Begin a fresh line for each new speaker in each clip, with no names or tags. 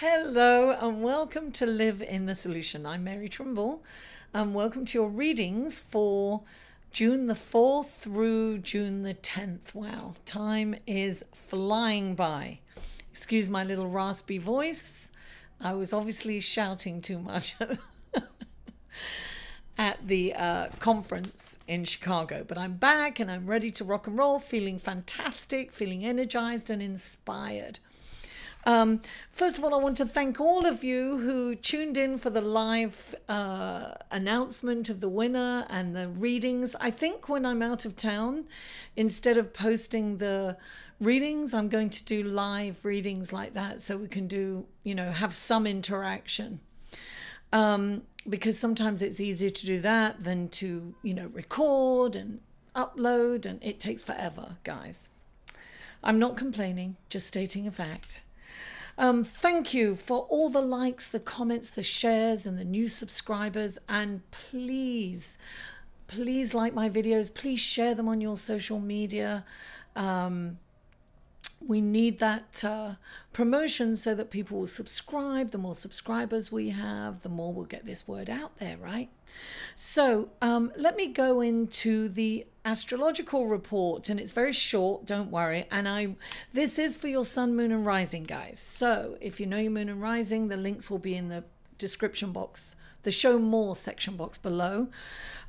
Hello and welcome to Live in the Solution. I'm Mary Trimble and welcome to your readings for June the 4th through June the 10th. Wow, time is flying by. Excuse my little raspy voice. I was obviously shouting too much at the conference in Chicago, but I'm back and I'm ready to rock and roll, feeling fantastic, feeling energized and inspired. First of all, I want to thank all of you who tuned in for the live announcement of the winner and the readings. I think when I'm out of town, instead of posting the readings, I'm going to do live readings like that so we can do, have some interaction. Because sometimes it's easier to do that than to, record and upload, and it takes forever, guys. I'm not complaining, just stating a fact. Thank you for all the likes, the comments, the shares, and the new subscribers. And please like my videos. Please share them on your social media. We need that promotion so that people will subscribe. The more subscribers we have, the more we'll get this word out there, right? So let me go into the astrological report, and it's very short, don't worry. And this is for your sun, moon and rising, guys. So if you know your moon and rising, the links will be in the description box, the show more section box below.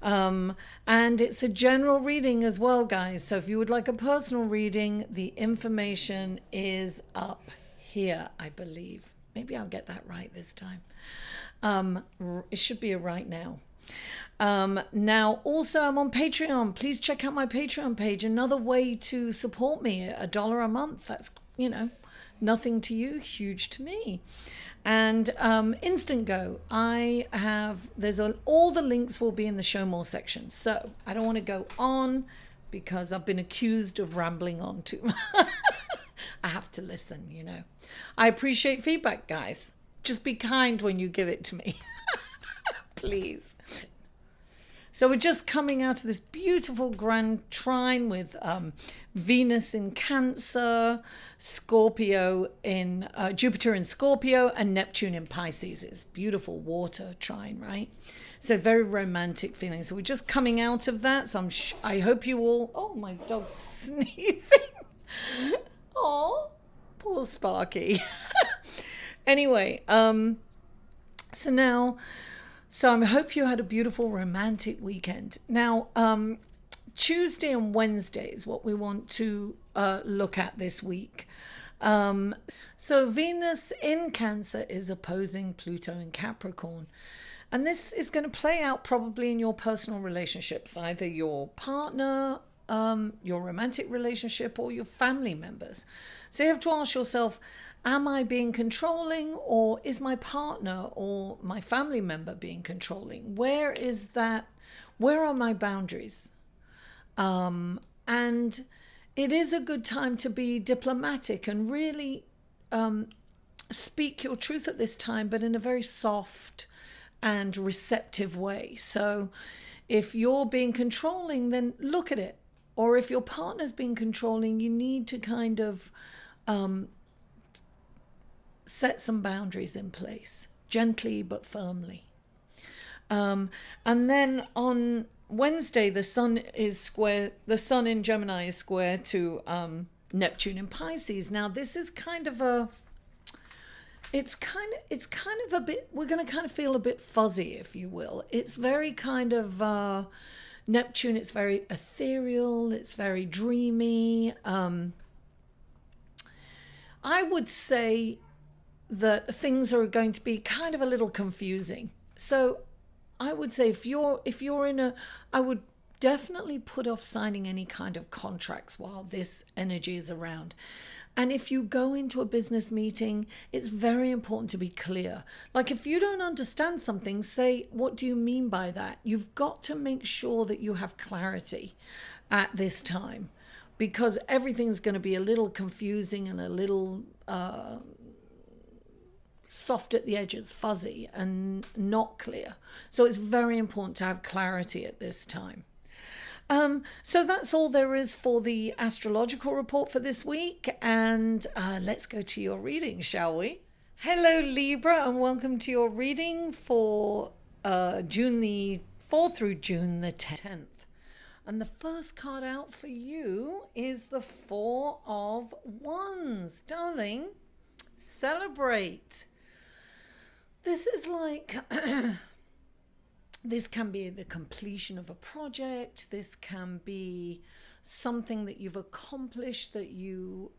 And it's a general reading as well, guys. So if you would like a personal reading, the information is up here, I believe. Maybe I'll get that right this time. It should be a right now. Now also I'm on Patreon. Please check out my Patreon page. Another way to support me, $1 a month. That's, nothing to you, huge to me. And Instant Go, all the links will be in the show more section. So I don't want to go on because I've been accused of rambling on too much. I have to listen, I appreciate feedback, guys. Just be kind when you give it to me. Please. So we're just coming out of this beautiful grand trine with Venus in Cancer, Scorpio in Jupiter in Scorpio, and Neptune in Pisces. It's beautiful water trine, right? So very romantic feeling. So we're just coming out of that. So I hope you all. Oh, my dog's sneezing. Oh, poor Sparky. Anyway, So I hope you had a beautiful romantic weekend. Now, Tuesday and Wednesday is what we want to look at this week. So Venus in Cancer is opposing Pluto in Capricorn. And this is going to play out probably in your personal relationships, either your partner, your romantic relationship, or your family members. So you have to ask yourself, am I being controlling, or is my partner or my family member being controlling? Where are my boundaries? And it is a good time to be diplomatic and really speak your truth at this time, but in a very soft and receptive way. So if you're being controlling, then look at it. Or if your partner's being controlling, you need to kind of set some boundaries in place, gently but firmly. And then on Wednesday, the sun in Gemini is square to Neptune in Pisces. Now this is kind of a bit, we're going to kind of feel a bit fuzzy, if you will. It's very kind of Neptune, it's very ethereal, it's very dreamy. I would say that things are going to be kind of a little confusing. So I would say if you're I would definitely put off signing any kind of contracts while this energy is around. And if you go into a business meeting, it's very important to be clear. Like if you don't understand something, say, what do you mean by that? You've got to make sure that you have clarity at this time, because everything's going to be a little confusing and a little soft at the edges, fuzzy and not clear. So it's very important to have clarity at this time. So that's all there is for the astrological report for this week. And let's go to your reading, shall we? Hello, Libra, and welcome to your reading for June the 4th through June the 10th. And the first card out for you is the Four of Wands. Darling, celebrate. This is like, this can be the completion of a project. This can be something that you've accomplished that you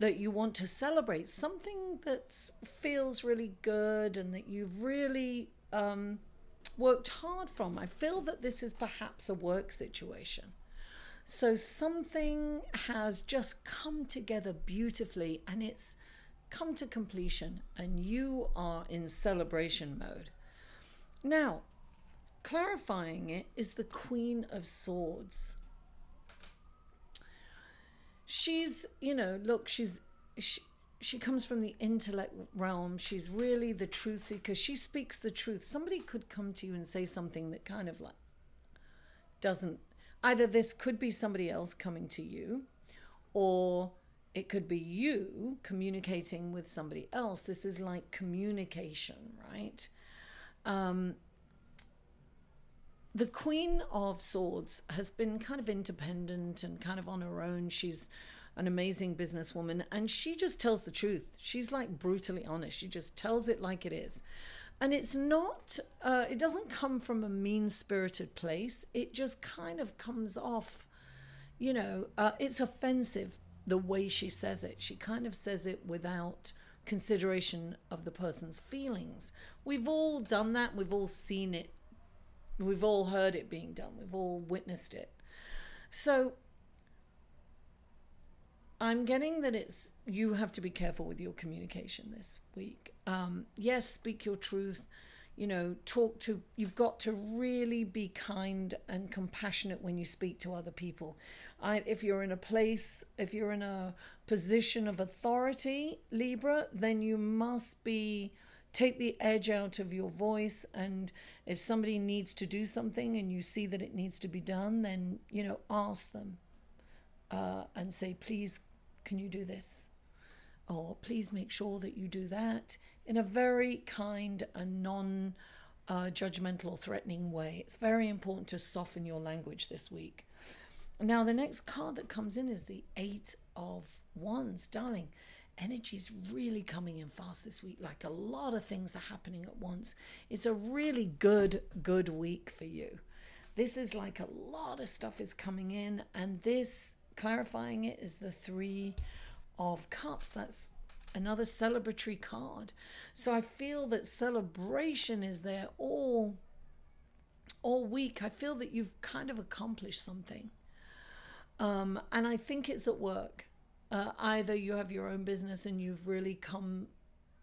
want to celebrate, something that feels really good and that you've really worked hard from. I feel that this is perhaps a work situation. So something has just come together beautifully and it's come to completion and you are in celebration mode. Now, clarifying it is the Queen of Swords. She's, you know, look, she comes from the intellect realm. She's really the truth seeker. She speaks the truth. Somebody could come to you and say something that kind of like doesn't, either this could be somebody else coming to you, or it could be you communicating with somebody else. This is like communication, right? The Queen of Swords has been kind of independent and kind of on her own. She's an amazing businesswoman and she just tells the truth. She's like brutally honest. She just tells it like it is. And it's not, it doesn't come from a mean-spirited place. It just kind of comes off, you know, it's offensive the way she says it. She kind of says it without consideration of the person's feelings. We've all done that. We've all seen it. We've all heard it being done. We've all witnessed it. So I'm getting that it's, you have to be careful with your communication this week. Yes, speak your truth, you know, talk to, you've got to really be kind and compassionate when you speak to other people. If you're in a place, if you're in a position of authority, Libra, then you must be, take the edge out of your voice, and if somebody needs to do something and you see that it needs to be done, then, you know, ask them and say, please, can you do this? Or please make sure that you do that, in a very kind and non-judgmental or threatening way. It's very important to soften your language this week. Now, the next card that comes in is the Eight of Wands. Darling, energy's really coming in fast this week. Like a lot of things are happening at once. It's a really good week for you. This is like a lot of stuff is coming in, and this, clarifying it, is the Three of Cups. That's another celebratory card. So I feel that celebration is there all week. I feel that you've kind of accomplished something. And I think it's at work. Either you have your own business and you've really come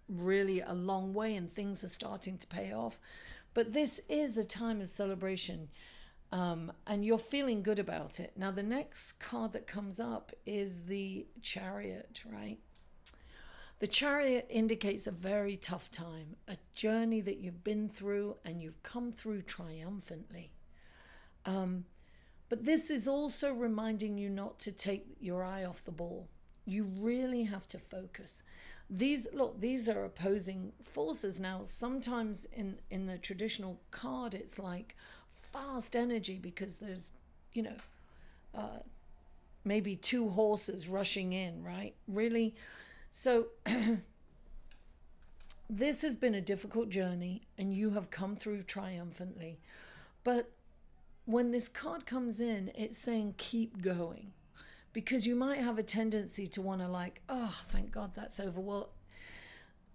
really a long way and things are starting to pay off. But this is a time of celebration, and you're feeling good about it. Now, the next card that comes up is the Chariot, right? The Chariot indicates a very tough time, a journey that you've been through and you've come through triumphantly. But this is also reminding you not to take your eye off the ball. You really have to focus. These are opposing forces. Now, sometimes in the traditional card, it's like fast energy because there's, you know, maybe two horses rushing in, right? Really. So this has been a difficult journey and you have come through triumphantly. But when this card comes in, it's saying keep going, because you might have a tendency to want to like, oh, thank God that's over. Well,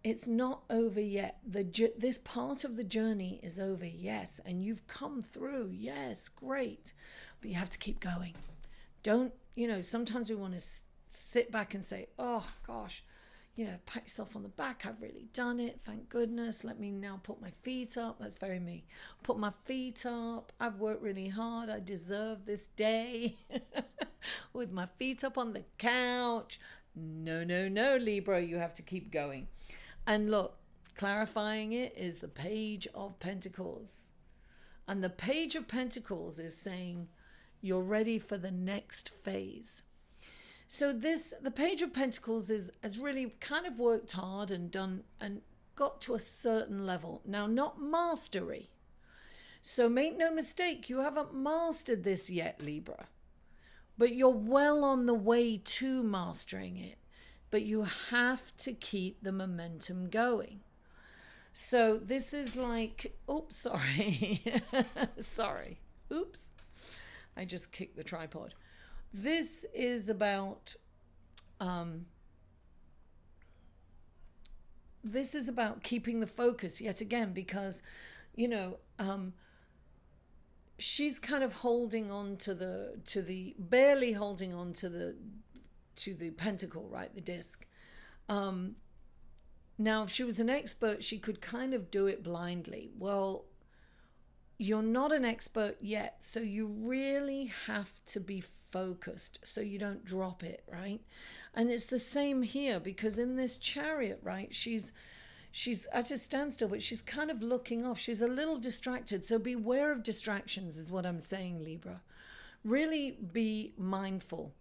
it's not over yet. This part of the journey is over, yes, and you've come through, yes, great, but you have to keep going. Don't, you know, sometimes we want to sit back and say, oh gosh, you know, pat yourself on the back. I've really done it. Thank goodness. Let me now put my feet up. That's very me. Put my feet up. I've worked really hard. I deserve this day with my feet up on the couch. No, no, no, Libra. You have to keep going. And look, clarifying it is the Page of Pentacles. And the Page of Pentacles is saying you're ready for the next phase. So the Page of Pentacles has really kind of worked hard and done and got to a certain level. Now, not mastery. So make no mistake, you haven't mastered this yet, Libra. But you're well on the way to mastering it. But you have to keep the momentum going. So this is like, oops, sorry. Sorry. Oops. I just kicked the tripod. This is about keeping the focus yet again, because, you know, she's kind of holding on to the barely holding on to the pentacle, right, the disc. Now, if she was an expert, she could kind of do it blindly. Well, you're not an expert yet, so you really have to be focused so you don't drop it, right? And it's the same here, because in this Chariot, right, she's at a standstill, but she's kind of looking off. She's a little distracted, so beware of distractions is what I'm saying, Libra. Really be mindful.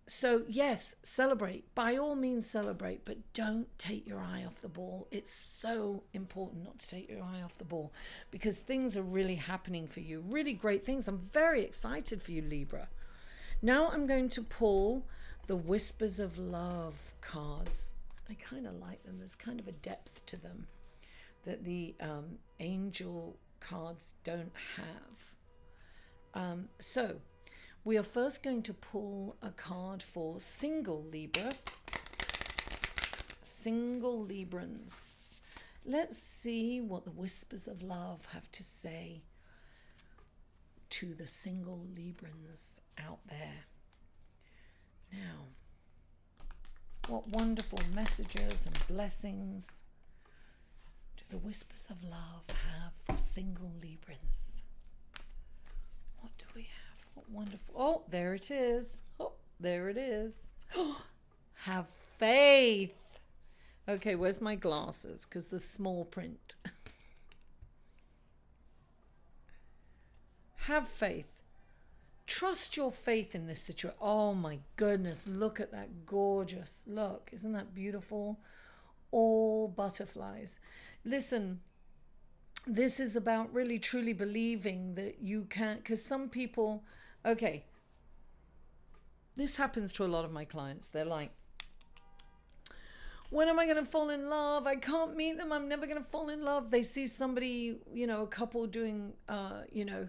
So yes, celebrate. By all means celebrate, but don't take your eye off the ball. It's so important not to take your eye off the ball, because things are really happening for you. Really great things. I'm very excited for you, Libra. Now I'm going to pull the Whispers of Love cards. I kind of like them. There's kind of a depth to them that the angel cards don't have. So we are first going to pull a card for single Libra. Single Librans. Let's see what the Whispers of Love have to say to the single Librans out there. Now, what wonderful messages and blessings do the Whispers of Love have for single Librans? What do we have? What wonderful. Oh, there it is. Oh, there it is. Have faith. Okay, where's my glasses? Because the small print. Have faith. Trust your faith in this situation. Oh my goodness, look at that gorgeous. Look, isn't that beautiful? All butterflies. Listen, this is about really truly believing that you can, because some people, okay, this happens to a lot of my clients. They're like, when am I going to fall in love? I can't meet them. I'm never going to fall in love. They see somebody, you know, a couple doing, you know,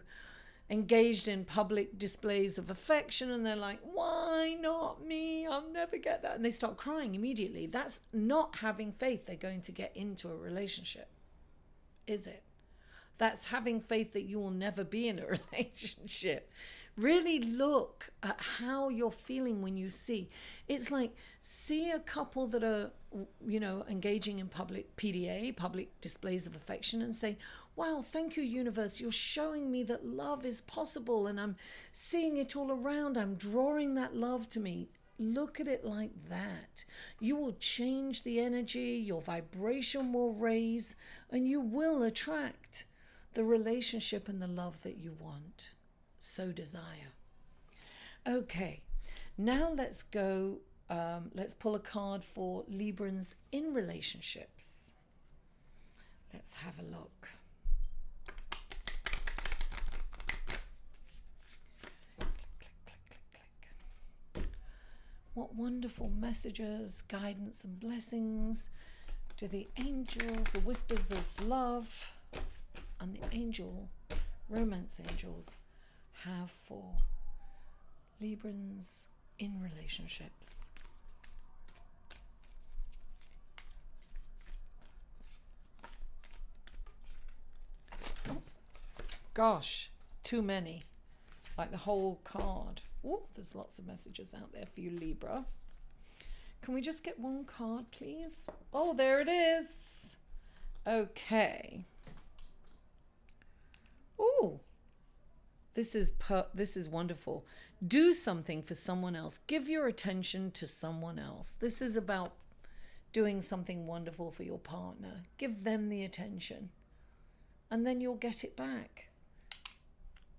engaged in public displays of affection, and they're like, why not me? I'll never get that. And they start crying immediately. That's not having faith they're going to get into a relationship, is it? That's having faith that you will never be in a relationship. Really look at how you're feeling when you see. It's like, see a couple that are, you know, engaging in public PDA, public displays of affection, and say, wow, thank you, universe. You're showing me that love is possible, and I'm seeing it all around. I'm drawing that love to me. Look at it like that. You will change the energy, your vibration will raise, and you will attract the relationship and the love that you want, so desire. Okay, now let's go, let's pull a card for Librans in relationships. Let's have a look. Click, click, click, click, click. What wonderful messages, guidance and blessings do the angels, the Whispers of Love, and the angel, romance angels, have for Librans in relationships. Oh, gosh, too many. Like the whole card. Oh, there's lots of messages out there for you, Libra. Can we just get one card, please? Oh, there it is. Okay. Oh, this is wonderful. Do something for someone else. Give your attention to someone else. This is about doing something wonderful for your partner. Give them the attention, and then you'll get it back.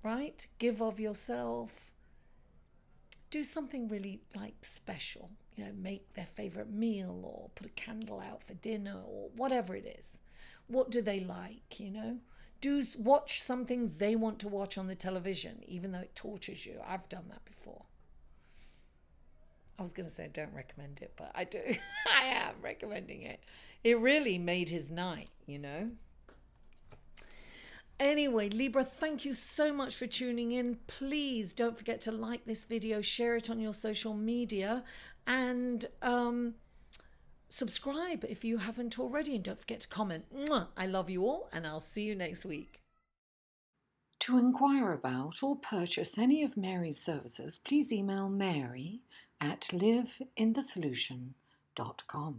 Right? Give of yourself. do something really like special, you know, make their favorite meal or put a candle out for dinner or whatever it is. What do they like, you know? Do watch something they want to watch on the television, even though it tortures you. I've done that before. I was going to say I don't recommend it, but I do. I am recommending it. It really made his night, you know? Anyway, Libra, thank you so much for tuning in. Please don't forget to like this video, share it on your social media, and subscribe if you haven't already. And don't forget to comment. Mwah! I love you all, and I'll see you next week. To inquire about or purchase any of Mary's services, please email mary@liveinthesolution.com.